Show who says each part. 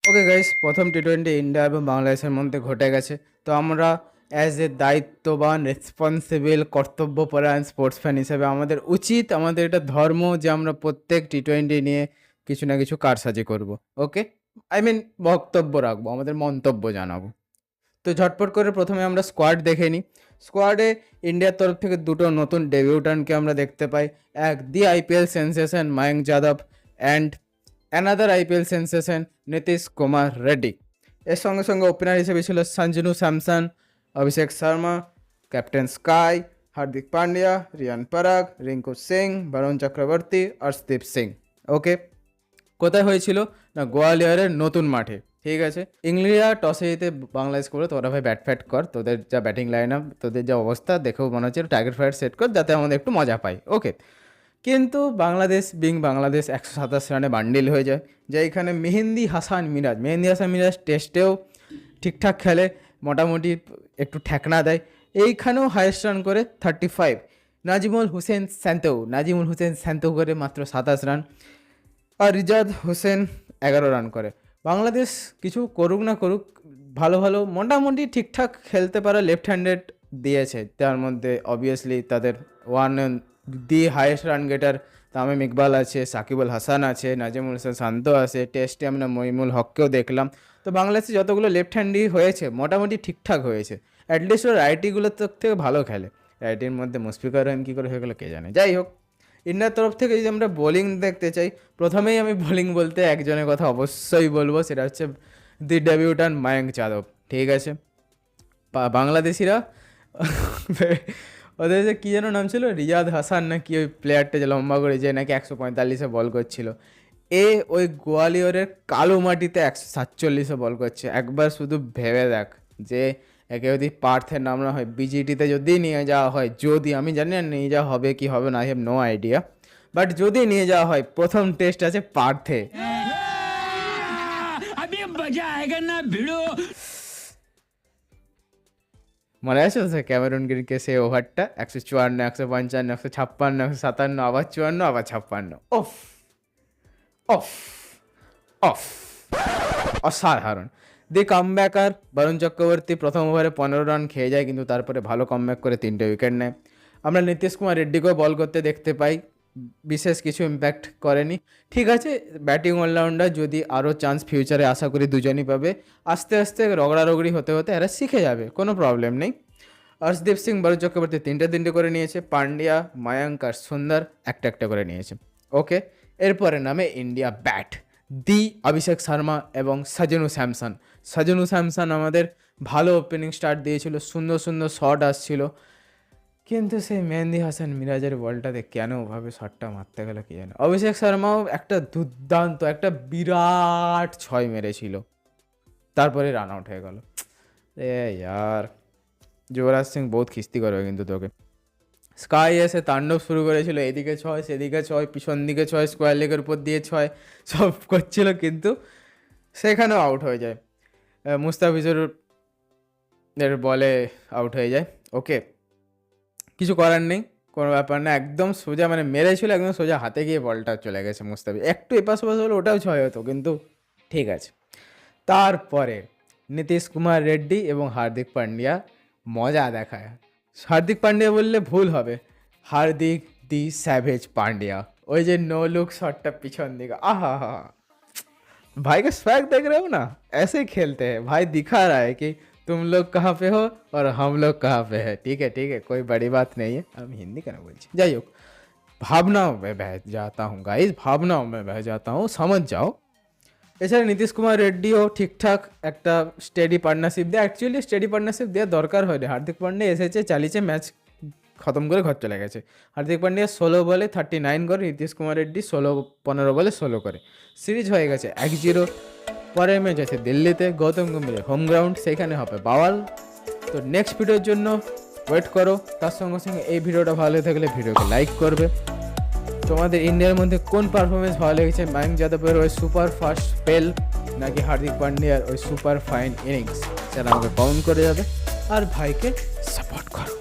Speaker 1: Okay guys, প্রথম টি-20 India এবং বাংলাদেশের মধ্যে ঘটে গেছে। তো আমরা অ্যাজ এ দায়িত্ববান, রেসপন্সিবল, কর্তব্যপরায়ণ স্পোর্টস ফ্যান হিসেবে আমাদের উচিত, আমাদের এটা ধর্ম যে আমরা প্রত্যেক টি-20 নিয়ে কিছু না কিছু কারসাজি করব। ওকে, আই মিন বক্তব্য রাখবো, আমাদের মন্তব্য জানাবো। তো ঝটপট করে প্রথমে আমরা স্কোয়াড দেখে নিই। স্কোয়াডে ইন্ডিয়ার তরফ থেকে দুটো নতুন ডেবিউটানকে আমরা দেখতে পাই। এক, the IPL sensation Mayank Yadav and another IPL sensation Nitish Kumar Reddy. এর সঙ্গে সঙ্গে ওপেনার হিসেবে ছিল সঞ্জু স্যামসন, অভিষেক শর্মা, ক্যাপ্টেন স্কাই, হার্দিক পান্ডিয়া, রিয়ান পরাগ, রিঙ্কু সিং, বরুণ চক্রবর্তী, অর্শদীপ সিং। ওকে, কোথায় হয়েছিল না গোয়ালিয়রের নতুন মাঠে। ঠিক আছে, ইংলিয়া টসে জিতে বাংলাদেশ করে তোরা ভাই ব্যাট ফ্যাট কর, তোদের যা ব্যাটিং লাইন আপ, তোদের যা অবস্থা দেখেও মনে হচ্ছে টার্গেট ফায়ার সেট কর যাতে আমাদের একটু মজা পাই। ওকে, কিন্তু বাংলাদেশ 127 রানে বান্ডিল হয়ে যায়, যা এখানে মেহেন্দি হাসান মিরাজ টেস্টেও ঠিকঠাক খেলে, মোটামুটি একটু ঠেকনা দেয়। এইখানেও হায়েস্ট রান করে 35। নাজিমুল হুসেন স্যান্তো করে মাত্র 27 রান, আর রিজাদ হোসেন 11 রান করে। বাংলাদেশ কিছু করুক না করুক, ভালো ভালো মোটামুটি ঠিকঠাক খেলতে পারা লেফট হ্যান্ডেড দিয়েছে। তার মধ্যে অবভিয়াসলি তাদের the highest run গেটার Tamim Iqbal আছে, সাকিব আল হাসান আছে, নাজিমুল হোসেন শান্ত আছে, টেস্টে আমরা মইমুল হককেও দেখলাম। তো বাংলাদেশে যতগুলো লেফট হ্যান্ডই হয়েছে মোটামুটি ঠিকঠাক হয়েছে। অ্যাটলিস্ট ওর রাইটিগুলোর থেকে ভালো খেলে। রাইটির মধ্যে মুশফিকুর রহিম কী করে হয়ে গেলো কে জানে। যাই হোক, ইন্ডিয়ার তরফ থেকে যদি আমরা বোলিং দেখতে চাই, প্রথমেই আমি বোলিং বলতে একজনের কথা অবশ্যই বলবো, সেটা হচ্ছে দি ডেবিউটান মায়াঙ্ক যাদব। ঠিক আছে, বাংলাদেশিরা ওদের যে কী যেন নাম ছিল, রিয়াদ হাসান না কি, ওই প্লেয়ারটা যে লম্বা করে যে নাকি 145-এ বল করছিল, ওই গোয়ালিয়রের কালো মাটিতে 147-এ বল করছে। একবার শুধু ভেবে দেখ যে একে যদি পার্থে নামনা হয়, বিজিটিতে যদি নিয়ে যাওয়া হয়, যদি, আমি জানি না নিয়ে যাওয়া হবে কি হবে না, I have no idea, but যদি নিয়ে যাওয়া হয়, প্রথম টেস্ট আছে পার্থে। মনে আছে তো ক্যামেরুন গ্রিনকে সে ওভারটা 154, 155, 156, 157, আবার 54, আবার 56। অফ অফ অফ অসাধারণ। দি কামব্যাকার বরুণ চক্রবর্তী প্রথম ওভারে 15 রান খেয়ে যায়, কিন্তু তারপরে ভালো কামব্যাক করে 3টে উইকেট নেয়। আমরা নীতিশ কুমার রেড্ডিকেও বল করতে দেখতে পাই, বিশেষ কিছু ইম্প্যাক্ট করেনি। ঠিক আছে, ব্যাটিং অলরাউন্ডার, যদি আরও চান্স ফিউচারে আশা করি দুজনই পাবে। আস্তে আস্তে রগড়ারগড়ি হতে হতে এরা শিখে যাবে, কোনো প্রবলেম নেই। অর্শদীপ সিং, বরুণ চক্রবর্তী 3টে করে নিয়েছে, পান্ডিয়া, মায়াঙ্ক আর সুন্দর একটা করে নিয়েছে। ওকে, এরপরে নামে ইন্ডিয়া ব্যাট, দি অভিষেক শর্মা এবং সাজনু স্যামসন আমাদের ভালো ওপেনিং স্টার্ট দিয়েছিল, সুন্দর সুন্দর শট আসছিল, কিন্তু সেই মেহেন্দি হাসান মিরাজের বলটাতে কেন ওভাবে শটটা মারতে গেল কি জানে। অভিষেক শর্মাও একটা দুর্দান্ত, একটা বিরাট 6 মেরেছিল, তারপরে রান আউট হয়ে গেল। ইয়ার যুবরাজ সিং বহুত খিস্তি করবে কিন্তু তোকে। স্কাই এসে তাণ্ডব শুরু করেছিল, এদিকে 6 সেদিকে 6, পিছন দিকে 6, স্কোয়ার লেগের উপর দিয়ে 6, সব করছিল, কিন্তু সেখানেও আউট হয়ে যায়। মুস্তাফিজুর এর বলে আউট হয়ে যায়। ওকে, কিছু করার নেই, কোনো ব্যাপার না, একদম সোজা মানে মেরেছিল, একদম সোজা হাতে গিয়ে বলটা চলে গেছে। মুস্তাফিজ একটু এপাশ ওপাশ হলে ওটাও 6 হতো, কিন্তু ঠিক আছে। তারপরে নীতিশ কুমার রেড্ডি এবং হার্দিক পান্ডিয়া মজা দেখায়। হার্দিক পান্ডিয়া বললে ভুল হবে, हार्दिक दी सैवेज पांड्या, ওই যে নো লুক শটটা পিছন দিকে, आहा हा, भाई का स्वैग देख रहे हो ना, ऐसे ही खेलते हैं भाई, दिखा रहा है कि तुम लोग कहाँ पे हो और हम लोग कहाँ पे है। ठीक है, कोई बड़ी बात नहीं है। हम हिंदी का ना बोलছি, যাই হোক, भावनाओं में बह जाता हूँ गाइस, भावनाओं में बह जाता हूँ, समझ जाओ। এছাড়া নীতিশ কুমার রেড্ডিও ঠিকঠাক একটা স্টেডি পার্টনারশিপ দেয়, অ্যাকচুয়ালি স্টেডি পার্টনারশিপ দেওয়ার দরকার হয়নি। হার্দিক পান্ডিয়া এসেছে, চালিয়েছে, ম্যাচ খতম করে ঘর চলে গেছে। হার্দিক পান্ডিয়া 16 বলে 39 করে, নীতিশ কুমার রেড্ডি 15 বলে 16 করে, সিরিজ হয়ে গেছে 1-0। পরের ম্যাচ আছে দিল্লিতে, গৌতম গম্ভীরের হোম গ্রাউন্ড, সেখানে হবে বাওয়াল। তো নেক্সট ভিডিওর জন্য ওয়েট করো। তার সঙ্গে সঙ্গে এই ভিডিওটা ভালো লেগে থাকলে ভিডিওকে লাইক করবে। তোমাদের ইন্ডিয়ার মধ্যে কোন পারফরমেন্স ভালো লেগেছে, মায়াঙ্ক যাদবের ওই সুপার ফাস্ট স্পেল নাকি হার্দিক পান্ডিয়ার ওই সুপার ফাইন ইনিংস, সেটা আমাকে কমেন্ট করে যাবে। আর ভাইকে সাপোর্ট করো।